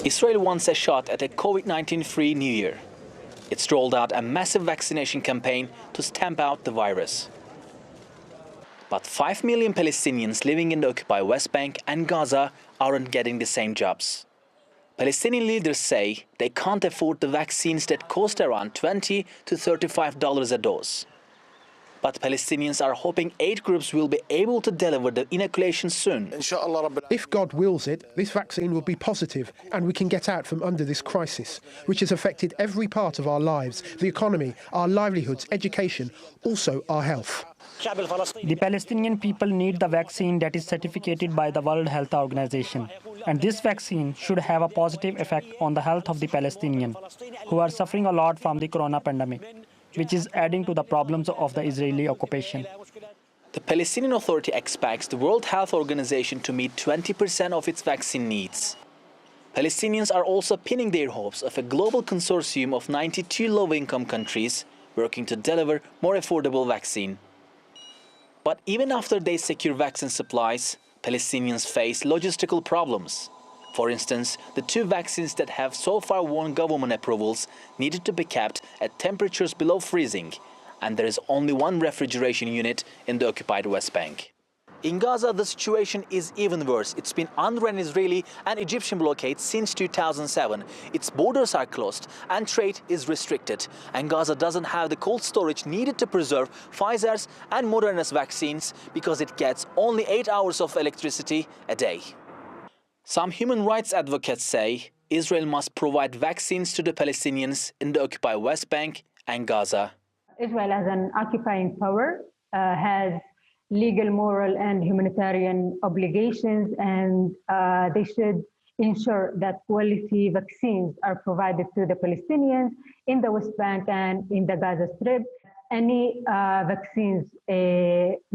Israel wants a shot at a COVID-19-free New Year. It's rolled out a massive vaccination campaign to stamp out the virus. But 5 million Palestinians living in the occupied West Bank and Gaza aren't getting the same jobs. Palestinian leaders say they can't afford the vaccines that cost around $20 to $35 a dose. But Palestinians are hoping aid groups will be able to deliver the inoculation soon. If God wills it, this vaccine will be positive and we can get out from under this crisis, which has affected every part of our lives, the economy, our livelihoods, education, also our health. The Palestinian people need the vaccine that is certificated by the World Health Organization. And this vaccine should have a positive effect on the health of the Palestinians, who are suffering a lot from the corona pandemic, which is adding to the problems of the Israeli occupation. The Palestinian Authority expects the World Health Organization to meet 20% of its vaccine needs. Palestinians are also pinning their hopes of a global consortium of 92 low-income countries working to deliver more affordable vaccine. But even after they secure vaccine supplies, Palestinians face logistical problems. For instance, the 2 vaccines that have so far won government approvals needed to be kept at temperatures below freezing, and there is only 1 refrigeration unit in the occupied West Bank. In Gaza, the situation is even worse. It's been under an Israeli and Egyptian blockade since 2007. Its borders are closed and trade is restricted. And Gaza doesn't have the cold storage needed to preserve Pfizer's and Moderna's vaccines because it gets only 8 hours of electricity a day. Some human rights advocates say Israel must provide vaccines to the Palestinians in the occupied West Bank and Gaza. Israel, as an occupying power, has legal, moral, and humanitarian obligations, and they should ensure that quality vaccines are provided to the Palestinians in the West Bank and in the Gaza Strip. Any vaccines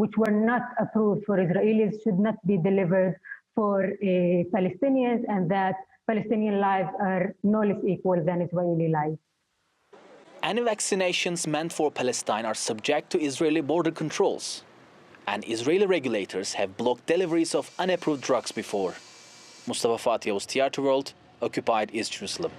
which were not approved for Israelis should not be delivered for Palestinians, and that Palestinian lives are no less equal than Israeli lives. Any vaccinations meant for Palestine are subject to Israeli border controls. And Israeli regulators have blocked deliveries of unapproved drugs before. Mustafa Fatih Yavuz, TR2 World, occupied East Jerusalem.